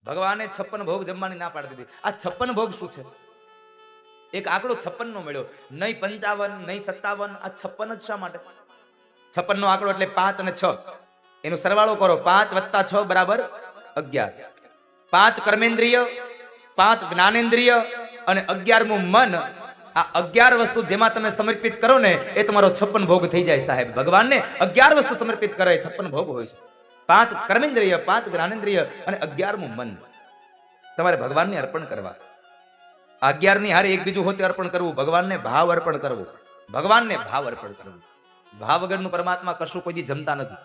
ભગવાને 56 ભોગ જમવાની ના પાડી દીધી. આ 56 ભોગ શું છે? એક આંકડો 56 નો મળ્યો, નહીં 55, નહીં 57, આ 56 જ શા માટે? 56 નો આંકડો એટલે 5 અને 6, એનો સરવાળો કરો. 5 + 6 બરાબર 11. 5 કર્મેન્દ્રિય, 5 જ્ઞાનેન્દ્રિય અને 11મું મન. આ 11 વસ્તુ જેમાં તમે સમર્પિત કરો ને એ તમારો 56 ભોગ થઈ જાય સાહેબ. ભગવાનને 11 વસ્તુ સમર્પિત કરે 56 ભોગ હોય છે. 5 કર્મેન્દ્રિય, 5 જ્ઞાનેન્દ્રિય અને 11મું મન તમારે ભગવાનને અર્પણ કરવા. 11 ની હારે એક બીજું હોતે અર્પણ કરવું, ભગવાનને ભાવ અર્પણ કરવું. ભગવાનને ભાવ અર્પણ કરવું. ભાવ વગરનું પરમાત્મા કશું કોઈ દી જમતા નથી.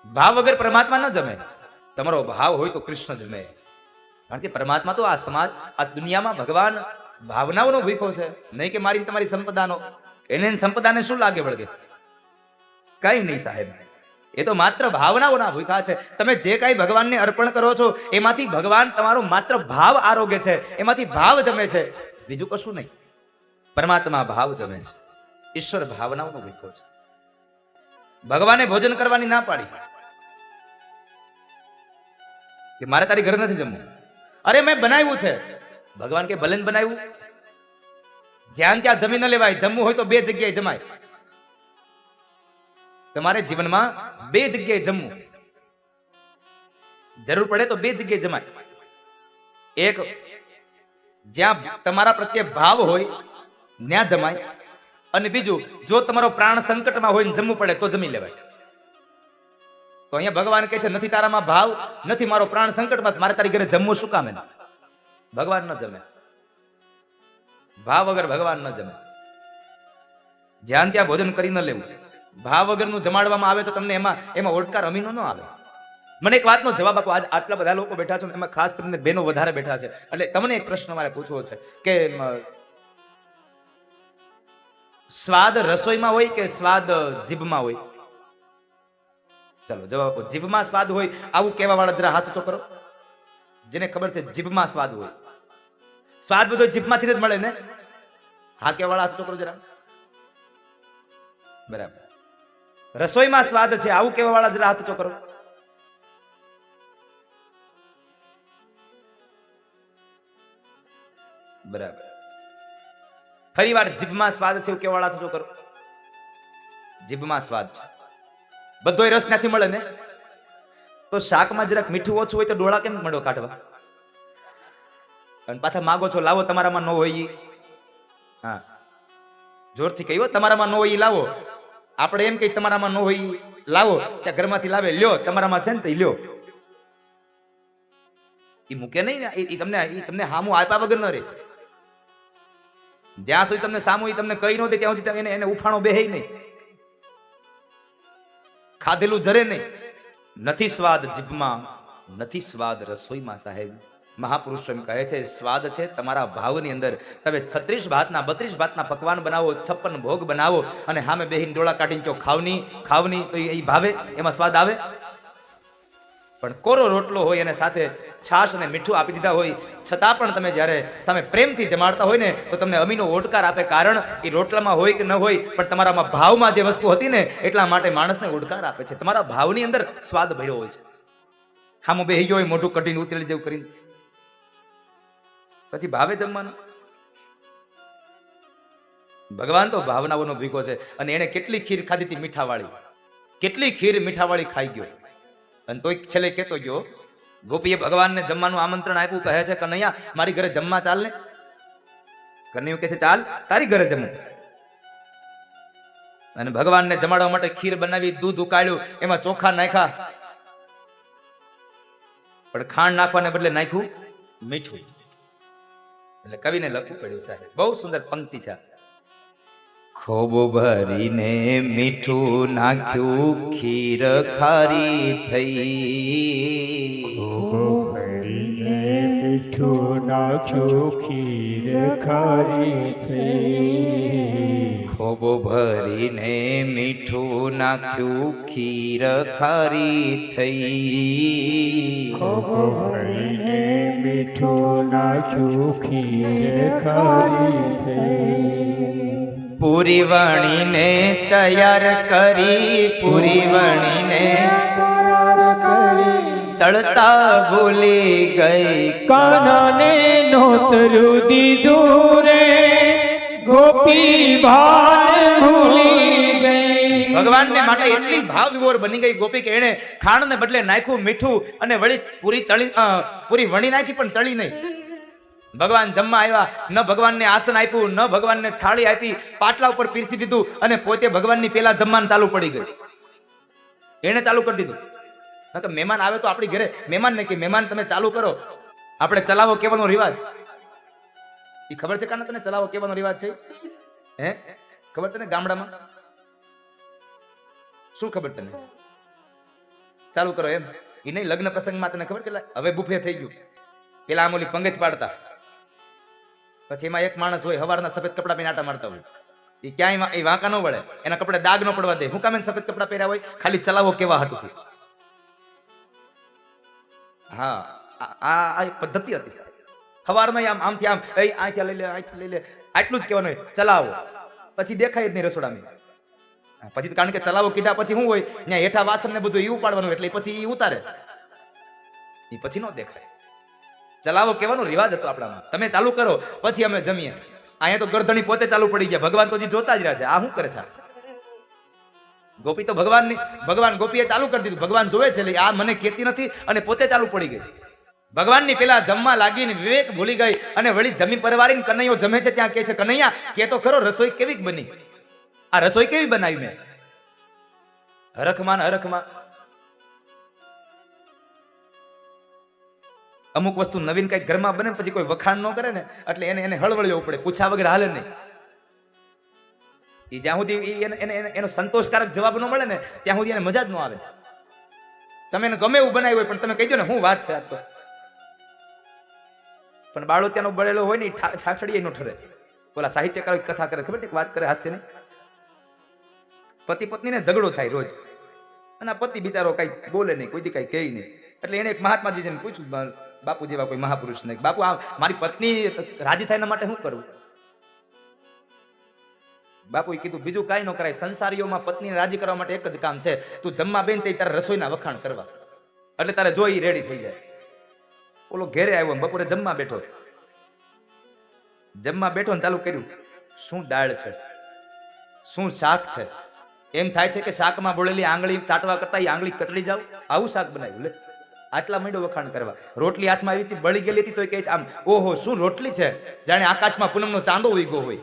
ભાવ વગર પરમાત્મા ન જમે. તમારો ભાવ હોય તો કૃષ્ણ જમે. કારણ કે પરમાત્મા તો આ સમાજ, આ દુનિયામાં ભગવાન ભાવનાઓનો ભૂખો છે, નહીં કે મારી તમારી સંપદાનો. એને સંપદાને શું લાગે વળગે? કઈ નહીં સાહેબ. એ તો માત્ર ભાવનાઓના ભૂખા છે. તમે જે કઈ ભગવાનને અર્પણ કરો છો એમાંથી ભગવાન તમારો માત્ર ભાવ આરોગ્ય છે, એમાંથી ભાવ જમે છે, બીજું કશું નહીં. પરમાત્મા ભાવ જમે છે. ઈશ્વર ભાવનાઓનો ભૂખો છે. ભગવાને ભોજન કરવાની ના પાડી કે મારે તારી ઘરે નથી જમવું. અરે મેં બનાવ્યું છે. ભગવાન કે ભલે બનાવ્યું, જ્યાં ત્યાં જમી ન લેવાય. જમવું હોય તો 2 જગ્યાએ જમાય. તમારે જીવનમાં 2 જગ્યાએ જમવું. જરૂર પડે તો 2 જગ્યાએ જમાય. એક જ્યાં તમારા પ્રત્યે ભાવ હોય ત્યાં જમાય, અને બીજું જો તમારો પ્રાણ સંકટમાં હોય ને જમવું પડે તો જમી લેવાય. તો અહીંયા ભગવાન કહે છે નથી તારામાં ભાવ, નથી મારો પ્રાણ સંકટમાં, મારે તારી ઘરે જમવું શું કામ? ભગવાન ન જમે. ભાવ વગર ભગવાન ન જમે. જ્યાં ત્યાં ભોજન કરી ન લેવું. ભાવ વગરનું જમાડવામાં આવે તો તમને એમાં ઓડકાર અમીનો ન આવે. મને એક વાતનો જવાબ આપો. આજ આટલા બધા લોકો બેઠા છો, એમાં ખાસ કરીને બહેનો વધારે બેઠા છે, એટલે તમને એક પ્રશ્ન મારે પૂછવો છે કે સ્વાદ રસોઈમાં હોય કે સ્વાદ જીભમાં હોય? ચાલો જવાબ આપો. જીભમાં સ્વાદ હોય આવું કહેવા વાળા જરા હાથ ઊંચો કરો. જેને ખબર છે જીભમાં સ્વાદ હોય. સ્વાદ બધો જીભમાંથી જ મળે ને? હા કહેવા વાળા હાથ ઊંચો કરો જરા. બરાબર. રસોઈમાં સ્વાદ છે આવું કહેવા વાળા જરા હાથ ઊંચો કરો. બરાબર. ફરી વાર જીભમાં સ્વાદ છે એવું કહેવા વાળા હાથ ઊંચો કરો. જીભમાં સ્વાદ છે. બધો રસ ત્યાંથી મળે ને? તો શાકમાં જરાક મીઠું ઓછું હોય તો ડોળા કેમ મળો કાઢવા? અને પાછા માગો છો લાવો, તમારામાં ન હોય. હા જોરથી કહ્યું, તમારામાં ન હોય લાવો. આપણે એમ કહીએ તમારામાં ન હોય લાવો, ત્યાં ઘરમાંથી લાવે, લ્યો તમારામાં છે ને તો લ્યો. એ મૂકે નહીં ને, એ તમને હામું આપ્યા વગર ન રે. જ્યાં સુધી તમને સામું એ તમને કહી ન દે ત્યાં સુધી એને ઉફાણો બેહે નહીં, ખાધેલું જરે નહીં. નથી સ્વાદ જીભમાં, નથી સ્વાદ રસોઈમાં સાહેબ. મહાપુરુષો એમ કહે છે સ્વાદ છે તમારા ભાવની અંદર. તમે 36 ભાતના 32 ભાતના પકવાન બનાવો, 56 ભોગ બનાવો અને સામે બેહીને ડોળા કાઢીને કહો ખાવની તો એ ભાવે, એમાં સ્વાદ આવે? પણ કોરો રોટલો હોય અને સાથે છાશ અને મીઠું આપી દીધા હોય છતાં પણ તમે જ્યારે સામે પ્રેમથી જમાડતા હોય ને તો તમને અમીનો ઓડકાર આપે. કારણ એ રોટલામાં હોય કે ન હોય પણ તમારામાં ભાવમાં જે વસ્તુ હતી ને એટલા માટે માણસને ઓડકાર આપે છે. તમારા ભાવની અંદર સ્વાદ ભર્યો હોય છે. હામો બેહી ગયો હોય મોઢું કઢીને ઉતરેલી જેવું કરીને, પછી ભાવે જમવાનું. ભગવાન તો ભાવનાઓનો ભીગો છે. અને એને કેટલી ખીર ખાધી હતી મીઠાવાળી, કેટલી ખીર મીઠાવાળી ખાઈ ગયો. અને તોય છેલ્લે કહેતો ગયો, ગોપીએ ભગવાનને જમવાનું આમંત્રણ આપ્યું, કહે છે કનૈયા મારી ઘરે જમવા ચાલ ને. કનૈયું કહે છે ચાલ તારી ઘરે જમું. અને ભગવાનને જમાડવા માટે ખીર બનાવી, દૂધ ઉકાળ્યું, એમાં ચોખા નાખ્યા, પણ ખાંડ નાખવાને બદલે નાખ્યું મીઠું. એટલે કવિને લખવું પડ્યું સાહેબ. બહુ સુંદર પંક્તિ છે. ખૂબ ભરીને મીઠું નાખ્યું, ખીર ખારી થઈ. ખૂબ ભરીને મીઠું નાખ્યું, ખીર ખારી થઈ. ખૂબ ભરીને મીઠું નાખ્યું, ખીર ખારી થઈ. ખૂબ ભરીને મીઠું નાખ્યું, ખીર ખારી થઈ. પૂરી વણીને તૈયાર કરી, પૂરી વણીને તળતા ભૂલી ગઈ. કાનાને નોતરું દીધું રે ગોપી ભાન ભૂલી ગઈ. ભગવાનને માટે એટલી ભાવ વિભોર બની ગઈ ગોપી કે એને ખાંડને બદલે નાખ્યું મીઠું અને વળી પૂરી વણી નાખી પણ તળી નહીં. ભગવાન જમવા આવ્યા, ન ભગવાનને આસન આપ્યું, ન ભગવાનને થાળી આપી, પાટલા ઉપર પીરસી દીધું અને પોતે ભગવાનની પેલા જમવાનું ચાલુ પડી ગયું. એને ચાલુ કરી દીધું. તો મહેમાન આવે તો આપણી ઘરે મહેમાન ને કે મહેમાન તમે ચાલુ કરો, આપણે ચલાવો કેવાનો રિવાજ. એ ખબર છે કાને તને ચલાવો કેવાનો રિવાજ છે? હે ખબર તને ગામડામાં શું ખબર તને? ચાલુ કરો એમ એ નહીં. લગ્ન પ્રસંગમાં તને ખબર કેટલા હવે બુફે થઈ ગયું. પેલા આમ ઓલી પંગજ પાડતા, પછી એમાં એક માણસ હોય હવારના સફેદ કપડા પહેરીને આટા મારતા હોય. એ ક્યાંય એ વાંકા ન વળે, એના કપડે દાગ ન પડવા દે. હું કામ એને સફેદ કપડા પહેર્યા હોય? ખાલી ચલાવો કેવા હાટુથી. હા, આ એક પદ્ધતિ હતી સાહેબ. હવારના આમ આમથી આમ આથી લઈ લે, આથી લઈ લે, આટલું જ કહેવાનું હોય ચલાવો. પછી દેખાય જ નહીં રસોડામાં. પછી કારણ કે ચલાવો કીધા પછી શું હોય, ત્યાં હેઠા વાસણ ને બધું એવું પાડવાનું એટલે પછી એ ઉતારે, એ પછી ન દેખાય. ચલાવો કહેવાનો રિવાજ હતો આપણામાં. તમે ચાલુ કરો પછી અમે જમીએ. અહીંયા તો ગરદણી પોતે ચાલુ પડી ગયા. ભગવાન તો જોતા જ રહ્યા છે. આ શું કરે છે? ગોપી તો ભગવાન ગોપીએ ચાલુ કરી દીધું. ભગવાન જોવે છે આ મને કહેતી નથી અને પોતે ચાલુ પડી ગઈ. ભગવાનની પેલા જમવા લાગીને વિવેક ભૂલી ગઈ અને વળી જમી પરવારીને કનૈયો જમે છે ત્યાં કહે છે, કનૈયા કે તો ખરો રસોઈ કેવી બની? આ રસોઈ કેવી બનાવી મેં? હરખમાં હરખમાં અમુક વસ્તુ નવીન કઈક ઘરમાં બને પછી કોઈ વખાણ ન કરે ને એટલે એને હળવળવું પડે, પૂછા વગર હાલે નહીં. એ જ્યાં સુધી એનો સંતોષકારક જવાબ ન મળે ને ત્યાં સુધી એને મજા જ ન આવે. તમે એને ગમે એવું બનાવ્યું હોય પણ તમે કહી દો ને શું વાત છે આ તો. પણ બાળો ત્યાંનો બળેલો હોય ને ઠાઠડીએ ન ઠરે. ઓલા સાહિત્યકાર કથા કરે ખબર વાત કરે હાસ્ય ને. પતિ પત્નીને ઝઘડો થાય રોજ અને આ પતિ બિચારો કઈ બોલે નહીં, કોઈ દી કઈ કહે નહીં. એટલે એને એક મહાત્માજીને પૂછ્યું, બાપુ જેવા કોઈ મહાપુરુષને, બાપુ આ મારી પત્ની રાજી થાય એના માટે શું કરવું? બાપુએ કીધું બીજું કાંઈ ન કરાય. સંસારીઓમાં પત્નીને રાજી કરવા માટે એક જ કામ છે, તું જમવા બેન તે તારે રસોઈના વખાણ કરવા, એટલે તારે જોઈ રેડી થઈ જાય. ઓલો ઘેરે આવ્યો, બપોરે જમવા બેઠો ને ચાલુ કર્યું, શું દાળ છે, શું શાક છે. એમ થાય છે કે શાકમાં બોલેલી આંગળી ચાટવા કરતા એ આંગળી કચડી જાવ, આવું શાક બનાવ્યું. લે આટલા મીંડો વખાણ કરવા. રોટલી હાથમાં આવી હતી, બળી ગયેલી હતી તો કહે આમ ઓહો શું રોટલી છે, જાણે આકાશમાં પૂનમનો ચાંદો ઉગ્યો હોય.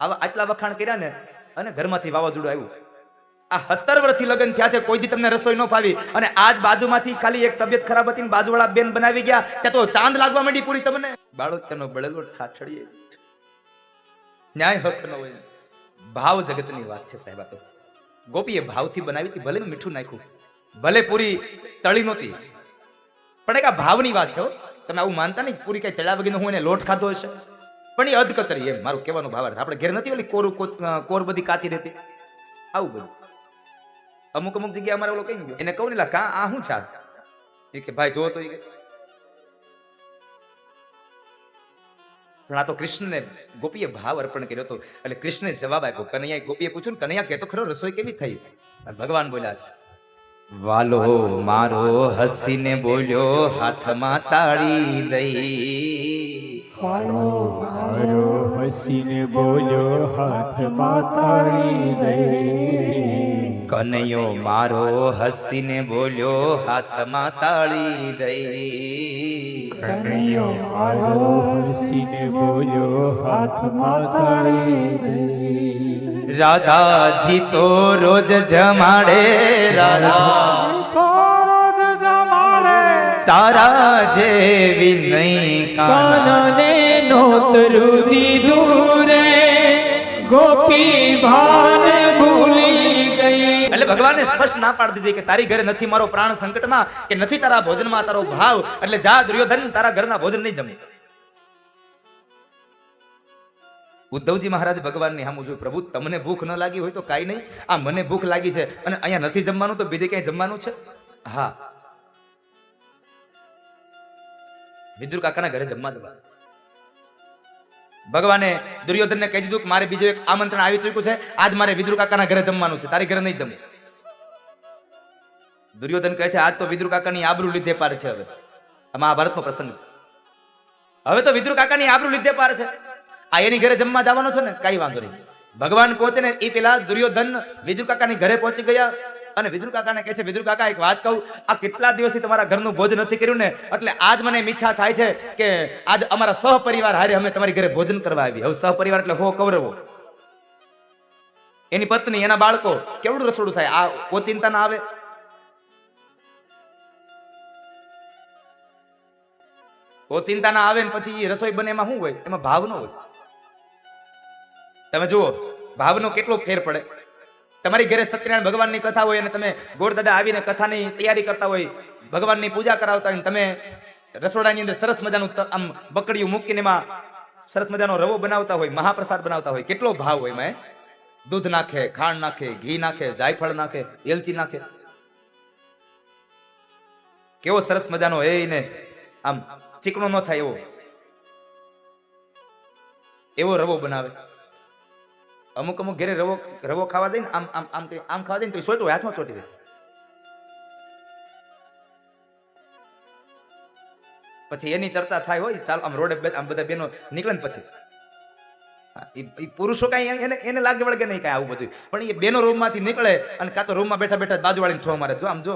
આવા આટલા વખાણ કર્યા ને અને ઘરમાંથી વાવાઝોડું આવ્યું. આ 17 વર્ષથી લગ્ન થયા છે, કોઈ દી તમને રસોઈ ન ફાવી અને આજ બાજુમાંથી ખાલી એક તબિયત ખરાબ હતી ને બાજુવાળા બેન બનાવી ગયા ત્યાં તો ચાંદ લાગવા માંડી પૂરી તમને. બાળો તેનો બળેલો ઠાઠડીએ ન્યાય હક ન હોય. ભાવ જગતની વાત છે સાહેબ. તો ગોપીએ ભાવથી બનાવી હતી, ભલે મીઠું નાખ્યું, ભલે પૂરી તળી નહોતી, પણ એક આ ભાવની વાત છે. તમે આવું માનતા નહીં પૂરી કઈ તળ્યા વગર હું એને લોટ ખાધો હશે, પણ એ અધકતરી એમ મારું કહેવાનો ભાવાર્થ. આપણે ઘેર નથી ઓલી કોર બધી કાચી રહેતી, આવું બધું. અમુક જગ્યાએ અમારે ઓલો કહી ગયો, એને કહું ને કા આ શું છે એ કે ભાઈ જો તો પણ આ તો કૃષ્ણને ગોપીએ ભાવ અર્પણ કર્યો હતો એટલે કૃષ્ણે જવાબ આપ્યો. કનૈયા ગોપીએ પૂછ્યું ને કનૈયા કહેતો ખરો રસોઈ કેવી થઈ? ભગવાન બોલ્યા છે, વાલો મારો હસીને બોલ્યો હાથમાં તાળી દઈ. વાલો મારો હસીને બોલ્યો હાથમાં તાળી દઈ. કનૈયો મારો હસીને બોલ્યો હાથમાં તાળી દઈ. કનૈયો મારો હસીને બોલ્યો હાથમાં તાળી દઈ. રાધાજી તો રોજ જમાડે, તારા જેવી નહીં કાનને નોતરું દીધું રે ગોપી ભાન ભૂલી ગઈ. એટલે ભગવાને સ્પષ્ટ ના પાડી દીધી કે તારી ઘરે નથી મારો પ્રાણ સંકટમાં કે નથી તારા ભોજનમાં તારો ભાવ, એટલે જા દુર્યોધન તારા ઘરના ભોજન નહીં જમે. ઉદ્ધવજી મહારાજ ભગવાનની સામું જોયું, પ્રભુ તમને ભૂખ ન લાગી હોય તો કાંઈ નહીં, આ મને ભૂખ લાગી છે અને અહીંયા નથી જમવાનું તો બીજે ક્યાંય જમવાનું છે? હા, વિદુર કાકાના ઘરે જમવા જવા. ભગવાને દુર્યોધનને કહી દીધું કે મારે બીજું એક આમંત્રણ આવી ચૂક્યું છે, આજ મારે વિદુર કાકાના ઘરે જમવાનું છે, તારી ઘરે નહીં જમવું. દુર્યોધન કહે છે આજ તો વિદુર કાકાની આબરૂ લીધે પાર છે. હવે આ મહાભારતનો પ્રસંગ છે. હવે તો વિદુર કાકાની આબરૂ લીધે પાર છે. આ એની ઘરે જમવા જવાનો છે ને, કઈ વાંધો નહીં. ભગવાન પહોંચે ને એ પેલા દુર્યોધન વિદુર કાકાની ઘરે પહોંચી ગયા અને વિદુર કાકાને કહે છે, વિદુર કાકા એક વાત કહું, આ કેટલા દિવસથી તમારા ઘરનું ભોજન નથી કર્યું ને, એટલે આજ મને ઈચ્છા થાય છે કે આજ અમારા સહપરિવાર હારે અમે તમારી ઘરે ભોજન કરવા આવી. હવે સહપરિવાર એટલે હો કૌરવો, એની પત્ની, એના બાળકો, કેવડું રસોડું થાય. આ ઓચિંતા ના આવે. ઓચિંતા ના આવે ને પછી રસોઈ બને, એમાં શું હોય? એમાં ભાવ ન હોય. તમે જુઓ ભાવનો કેટલો ફેર પડે. તમારી ઘરે સત્યનારાયણ ભગવાનની કથા હોય અને તમે ગોરદાદા આવીને કથાની તૈયારી કરતા હોય, ભગવાનની પૂજા કરાવતા હોય, તમે રસોડાની અંદર સરસ મજાનું આમ બકડીયું મૂકીને એમાં સરસ મજાનો રવો બનાવતા હોય, મહાપ્રસાદ બનાવતા હોય, કેટલો ભાવ હોય એમાં. દૂધ નાખે, ખાંડ નાખે, ઘી નાખે, જાયફળ નાખે, એલચી નાખે, કેવો સરસ મજાનો એને આમ ચીકણો ન થાય એવો રવો બનાવે. અમુક અમુક ઘરે રવો ખાવા દે ને, આમ આમ આમ આમ ખાવા દે ને તો સોટું હાથમાં ચોટી દે. પછી એની ચર્ચા થાય હોય, ચાલો આમ રોડે આમ બધા બેનો નીકળે ને પછી પુરુષો કઈ એને લાગે વળગે નહીં કઈ આવું બધું, પણ એ બેનો રૂમ માંથી નીકળે અને કાં તો રૂમમાં બેઠા બેઠા બાજુવાળીને છો મારે, જો આમ જો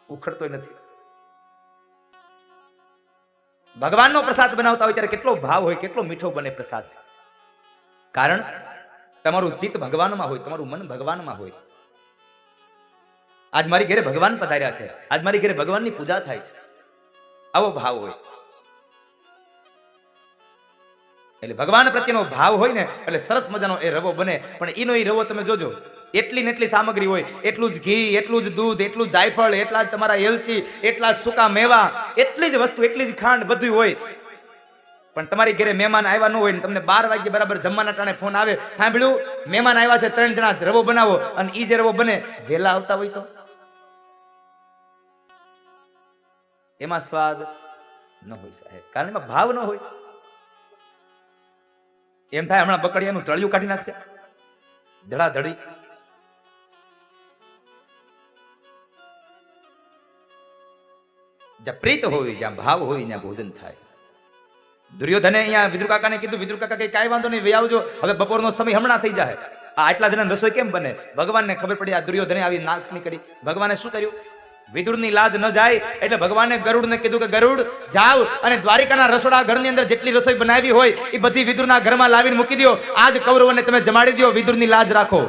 ઉખડતો નથી. ભગવાનનો પ્રસાદ બનાવતા હોય ત્યારે કેટલો ભાવ હોય, કેટલો મીઠો બને પ્રસાદ. કારણ તમારું ચિત્ત ભગવાનમાં હોય, તમારું મન ભગવાનમાં હોય. આજ મારી ઘરે ભગવાન પધાર્યા છે, આજ મારી ઘરે ભગવાનની પૂજા થાય છે, આવો ભાવ હોય. એટલે ભગવાન પ્રત્યેનો ભાવ હોય ને એટલે સરસ મજાનો એ રવો બને. પણ એનો એ રવો તમે જોજો, એટલી ને એટલી સામગ્રી હોય, એટલું જ ઘી, એટલું જ દૂધ, એટલું જ જાયફળ, એટલા જ તમારા એલચી, એટલા જ સૂકા મેવા, એટલી જ વસ્તુ, એટલી જ ખાંડ, બધું હોય. પણ તમારી ઘરે મહેમાન આવ્યા ન હોય ને તમને 12 વાગે બરાબર જમવાના ટાણે ફોન આવે, સાંભળ્યું મહેમાન આવ્યા છે 3 જણા, રવો બનાવો, અને ઈ જે રવો બને વહેલા આવતા હોય તો એમાં સ્વાદ ન હોય સાહેબ, કારણ એમાં ભાવ ન હોય. એમ થાય હમણાં બકડિયાનું તળિયું કાઢી નાખશે, ધડાધડી. જ્યાં પ્રીત હોય, જ્યાં ભાવ હોય, ત્યાં ભોજન થાય. દુર્યોધને અહીંયા વિદુર કાકાને કીધું, વિદુર કાકા કઈ કાંઈ વાંધો નહીં, આવજો, હવે બપોરનો સમય હમણાં થઈ જાય. આ આટલા જણા રસોઈ કેમ બને? ભગવાનને ખબર પડી આ દુર્યોધને આવી નાક નીકળી. ભગવાને શું કર્યું? વિદુરની લાજ ન જાય એટલે ભગવાને ગરુડને કીધું કે ગરુડ જાવ અને દ્વારિકાના રસોડા ઘરની અંદર જેટલી રસોઈ બનાવી હોય એ બધી વિદુરના ઘરમાં લાવીને મૂકી દો. આજ કૌરવોને તમે જમાડી દો, વિદુરની લાજ રાખો.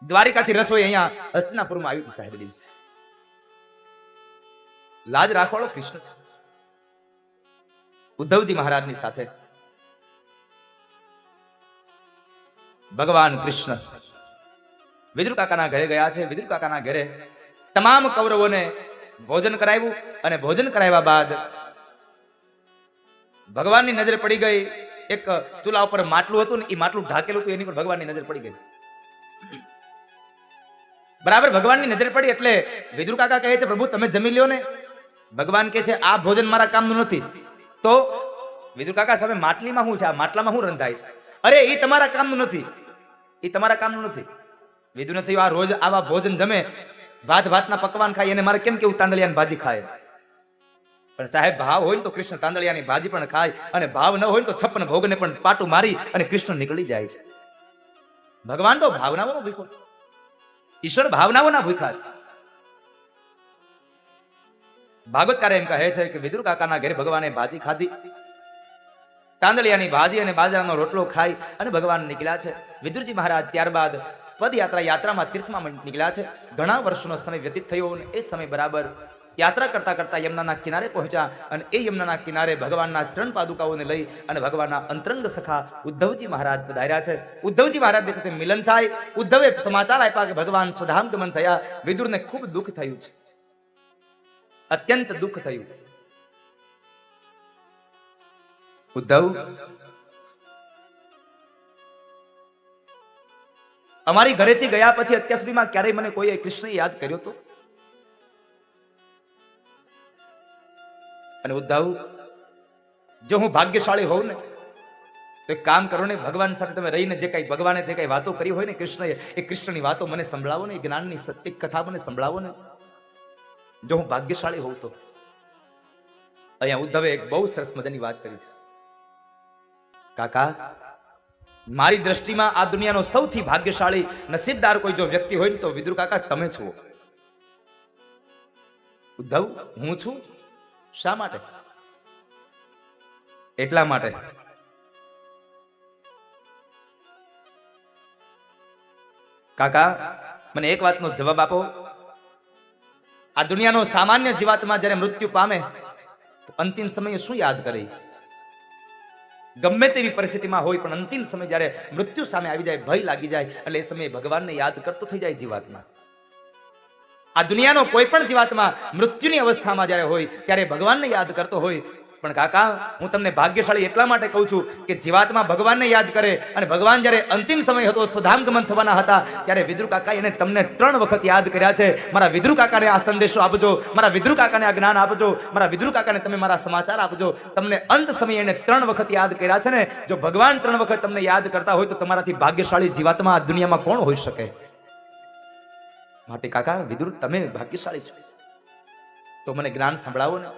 દ્વારિકાથી રસોઈ અહીંયા હસ્તિનાપુરમાં આવી સાહેબ દિવસે. લાજ રાખવાળો કૃષ્ણ છે. ઉદ્ધવજી મહારાજની સાથે ભગવાન કૃષ્ણ વિદુર કાકાના ઘરે ગયા છે. વિદુર કાકાના ઘરે તમામ કૌરવોને ભોજન કરાવ્યું અને ભોજન કરાવ્યા બાદ ભગવાનની નજર પડી ગઈ. એક ચૂલા ઉપર માટલું હતું ને, એ માટલું ઢાકેલું હતું, એની પર ભગવાનની નજર પડી ગઈ. બરાબર ભગવાનની નજર પડી એટલે વિદુર કાકા કહે છે, પ્રભુ તમે જમી લ્યો ને. ભગવાન કહે છે, આ ભોજન મારા કામનું નથી. તો વિદુર કાકા સામે માટલીમાં શું છે? આ માટલામાં શું રંધાય છે? અરે એ તમારા કામનું નથી, એ તમારા કામનું નથી. વિદુર નથી, આ રોજ આવા ભોજન જમે, ભાતના પકવાન ખાય, એને મારે કેમ કેવું તાંદળિયાની ભાજી ખાય? પણ સાહેબ ભાવ હોય ને તો કૃષ્ણ તાંદળિયાની ભાજી પણ ખાય, અને ભાવ ન હોય તો 56 ભોગને પણ પાટું મારી અને કૃષ્ણ નીકળી જાય છે. ભગવાન તો ભાવનાઓનો ભૂખો છે, ઈશ્વર ભાવનાઓના ભૂખા છે. ભાગવતકાર એમ કહે છે કે વિદુર કાકાના ઘરે ભગવાને ભાજી ખાધી, તાંદળિયાની ભાજી અને બાજરાનો રોટલો ખાઈ અને ભગવાન નીકળ્યા છે. વિદુરજી મહારાજ ત્યારબાદ યાત્રામાં તીર્થમાં નીકળ્યા છે. ઘણા વર્ષોનો સમય વ્યતીત થયો અને એ સમય બરાબર યાત્રા કરતા કરતા યમુનાના કિનારે પહોંચ્યા અને એ યમુનાના કિનારે ભગવાનના ચરણ પાદુકાઓને લઈ અને ભગવાનના અંતરંગ સખા ઉદ્ધવજી મહારાજ પધાર્યા છે. ઉદ્ધવજી મહારાજની સાથે મિલન થાય. ઉદ્ધવે સમાચાર આપ્યા કે ભગવાન સ્વધામ ગમન થયા. વિદુરને ખૂબ દુઃખ થયું છે, અત્યંત દુઃખ થયું. ઉદ્ધવ, અમારી ઘરેથી ગયા પછી અત્યાર સુધીમાં ક્યારેય મને કોઈ કૃષ્ણ યાદ કર્યો તો? અને ઉદ્ધવ, જો હું ભાગ્યશાળી હોઉં ને તો એક કામ કરો ને, ભગવાન સાથે તમે રહીને જે કઈ ભગવાને જે કઈ વાતો કરી હોય ને કૃષ્ણએ, એ કૃષ્ણની વાતો મને સંભળાવો ને, એ જ્ઞાનની સત્ય કથા મને સંભળાવો ને. જો હું ભાગ્યશાળી હોઉં તો. અહીંયા ઉદ્ધવે એક બહુ સરસ મજાની વાત કરી છે. કાકા, મારી દ્રષ્ટિમાં આ દુનિયાનો સૌથી ભાગ્યશાળી નસીબદાર કોઈ જો વ્યક્તિ હોય ને તો વિદુર કાકા તમે છો. ઉદ્ધવ, હું છું. શા માટે? એટલા માટે કાકા, મને એક વાતનો જવાબ આપો. આ દુનિયાનો સામાન્ય જીવાત્મા જ્યારે મૃત્યુ પામે તો અંતિમ સમયે શું યાદ કરે? ગમે તેવી પરિસ્થિતિમાં હોય પણ અંતિમ સમય જ્યારે મૃત્યુ સામે આવી જાય, ભય લાગી જાય, એટલે એ સમયે ભગવાનને યાદ કરતો થઈ જાય જીવાત્મા. આ દુનિયાનો કોઈ પણ જીવાત્મા મૃત્યુની અવસ્થામાં જ્યારે હોય ત્યારે ભગવાનને યાદ કરતો હોય. પણ કાકા, હું તમને ભાગ્યશાળી એટલા માટે કહું છું કે જીવાત્મા ભગવાનને યાદ કરે, અને ભગવાન જ્યારે અંતિમ સમય હતો, સુધામગમન થવાના હતા, ત્યારે વિદુર કાકા એને તમને 3 વખત યાદ કર્યા છે. મારા વિદુર કાકાને આ સંદેશો આપજો, મારા વિદુર કાકાને આ જ્ઞાન આપજો, મારા વિદુર કાકાને તમે મારા સમાચાર આપજો. તમને અંત સમયે એને 3 વખત યાદ કર્યા છે ને. જો ભગવાન 3 વખત તમને યાદ કરતા હોય તો તમારાથી ભાગ્યશાળી જીવાત્મા આ દુનિયામાં કોણ હોઈ શકે? માટે કાકા, વિદુર તમે ભાગ્યશાળી છો. તો મને જ્ઞાન સંભળાવો ને.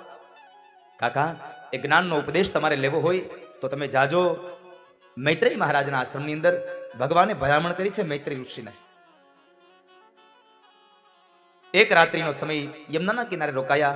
કાકા, એ જ્ઞાનનો ઉપદેશ તમારે લેવો હોય તો તમે જાજો મૈત્રેય મહારાજના આશ્રમની અંદર. ભગવાને ભલામણ કરી છે મૈત્રેય ઋષિને. એક રાત્રિનો સમય યમુનાના કિનારે રોકાયા.